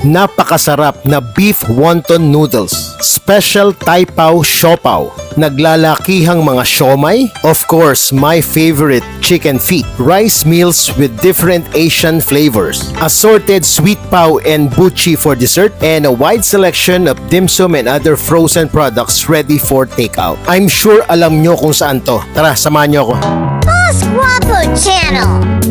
napakasarap na beef wonton noodles, special Taipao Siopao, naglalakihang mga siomai, of course, my favorite chicken feet, rice meals with different Asian flavors, assorted sweet pao and buchi for dessert, and a wide selection of dim sum and other frozen products ready for takeout. I'm sure alam nyo kung saan to. Tara, samahan nyo ako. Boss Guapo Channel.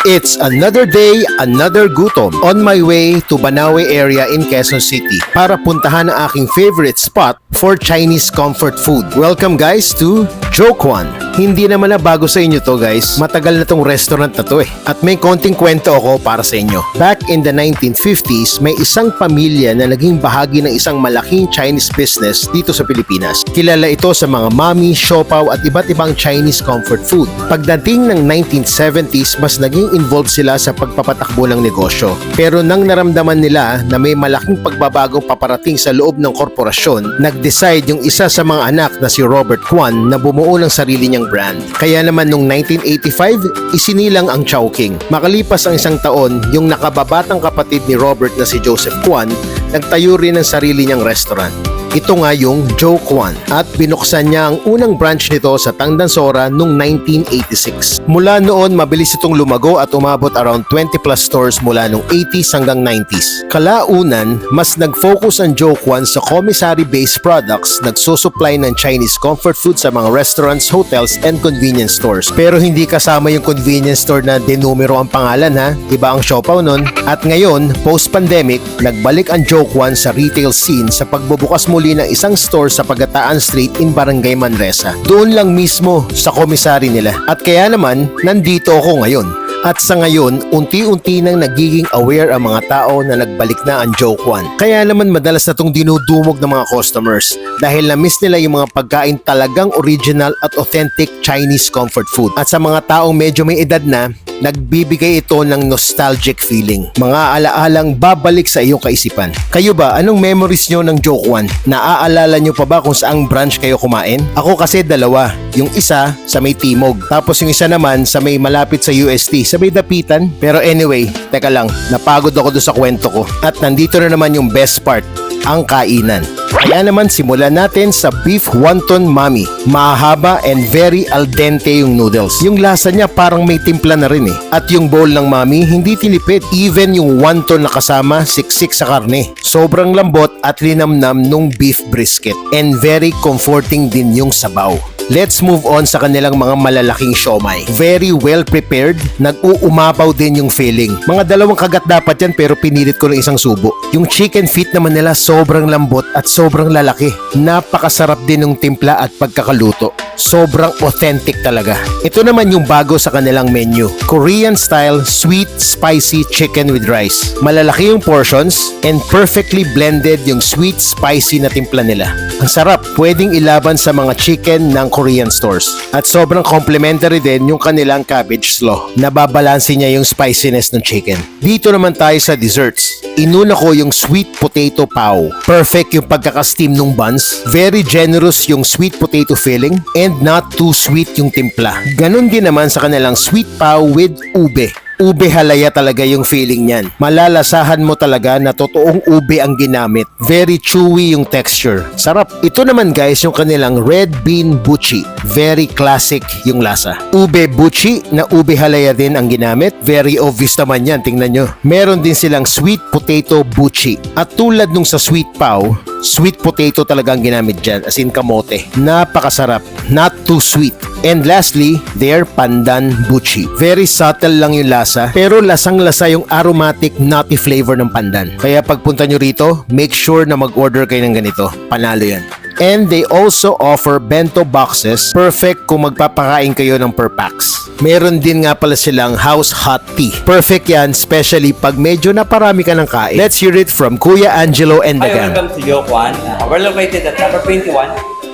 It's another day, another gutom. On my way to Banawe area in Quezon City para puntahan ang aking favorite spot for Chinese comfort food. Welcome guys to Jokwon. Hindi naman na bago sa inyo to guys. Matagal na tong restaurant na to At may konting kwento ako para sa inyo. Back in the 1950s, may isang pamilya na naging bahagi ng isang malaking Chinese business dito sa Pilipinas. Kilala ito sa mga mami, siopao at iba't ibang Chinese comfort food. Pagdating ng 1970s, mas naging involved sila sa pagpapatakbo ng negosyo. Pero nang naramdaman nila na may malaking pagbabagong paparating sa loob ng korporasyon, nag-decide yung isa sa mga anak na si Robert Kwan na bumuo ng sarili niyang brand. Kaya naman noong 1985, isinilang ang Chowking. Makalipas ang isang taon, yung nakababatang kapatid ni Robert na si Joseph Kwan, nagtayo rin ng sarili niyang restaurant. Ito nga yung Jokwon at binuksan niya ang unang branch nito sa Tangdansora noong 1986. Mula noon, mabilis itong lumago at umabot around 20 plus stores mula noong 80s hanggang 90s. Kalaunan, mas nag-focus ang Jokwon sa commissary-based products, nagsusupply ng Chinese comfort food sa mga restaurants, hotels, and convenience stores. Pero hindi kasama yung convenience store na denumero ang pangalan iba ang Siopao nun. At ngayon, post-pandemic, nagbalik ang Jokwon sa retail scene sa pagbubukas muli ng isang store sa Pagataan Street in Barangay Manresa. Doon lang mismo sa komisary nila. At kaya naman, nandito ako ngayon. At sa ngayon, unti-unti nang nagiging aware ang mga tao na nagbalik na ang Jokwon. Kaya naman madalas na itong dinudumog ng mga customers dahil na-miss nila yung mga pagkain talagang original at authentic Chinese comfort food. At sa mga taong medyo may edad na, nagbibigay ito ng nostalgic feeling. Mga alaalang babalik sa iyong kaisipan. Kayo ba, anong memories nyo ng Jokwon? Naaalala nyo pa ba kung saang branch kayo kumain? Ako kasi dalawa. Yung isa sa may Timog. Tapos yung isa naman sa may malapit sa UST, sa may Dapitan. Pero anyway, teka lang, napagod ako doon sa kwento ko. At nandito na naman yung best part, ang kainan. Kaya naman simulan natin sa beef wonton mami. Mahaba and very al dente yung noodles. Yung lasa niya parang may timpla na rin At yung bowl ng mami hindi tinipid. Even yung wonton na kasama siksik sa karne. Sobrang lambot at linamnam nung beef brisket. And very comforting din yung sabaw. Let's move on sa kanilang mga malalaking siomai. Very well prepared, nag-uumapaw din yung filling. Mga dalawang kagat dapat yan pero pinilit ko ng isang subo. Yung chicken feet naman nila sobrang lambot at sobrang lalaki. Napakasarap din ng timpla at pagkakaluto. Sobrang authentic talaga. Ito naman yung bago sa kanilang menu. Korean style sweet spicy chicken with rice. Malalaki yung portions and perfectly blended yung sweet spicy na timpla nila. Ang sarap, pwedeng ilaban sa mga chicken ng Korean stores. At sobrang complimentary din yung kanilang cabbage slaw. Nababalanse niya yung spiciness ng chicken. Dito naman tayo sa desserts. Inuna ko yung sweet potato pao. Perfect yung pagkaka-steam ng buns. Very generous yung sweet potato filling and not too sweet yung timpla. Ganon din naman sa kanilang sweet pao with ube. Ube halaya talaga yung feeling niyan. Malalasahan mo talaga na totoong ube ang ginamit. Very chewy yung texture. Sarap. Ito naman guys yung kanilang red bean buchi. Very classic yung lasa. Ube buchi na ube halaya din ang ginamit. Very obvious naman yan. Tingnan nyo. Meron din silang sweet potato buchi. At tulad nung sa sweet pao, sweet potato talaga ang ginamit dyan. As in kamote. Napakasarap. Not too sweet. And lastly, their pandan buchi. Very subtle lang yung lasa, pero lasang-lasa yung aromatic nutty flavor ng pandan. Kaya pagpunta nyo rito, make sure na mag-order kayo ng ganito. Panalo yan. And they also offer bento boxes. Perfect kung magpapakain kayo ng per packs. Meron din nga pala silang house hot tea. Perfect yan, especially pag medyo naparami ka ng kain. Let's hear it from Kuya Angelo and the gang. Hi, welcome to Jokwon. We're located at number 21,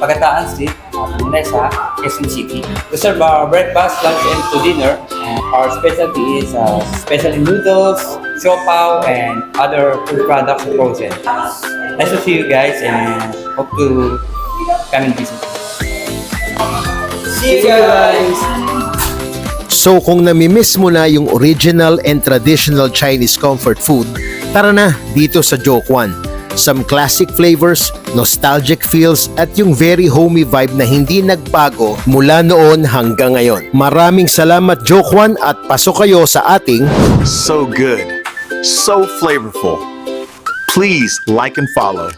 Pagataan Street, Manresa, Quezon City. We serve our breakfast, lunch, and to dinner. Our specialty is specially noodles, siopao, and other food products frozen. Nice to see you guys and hope to come and visit. See you guys! So kung namimiss mo na yung original and traditional Chinese comfort food, Tara na dito sa Jokwan. Some classic flavors, nostalgic feels at yung very homey vibe na hindi nagbago mula noon hanggang ngayon. Maraming salamat Jokwan at pasok kayo sa ating So good. So flavorful. Please like and follow.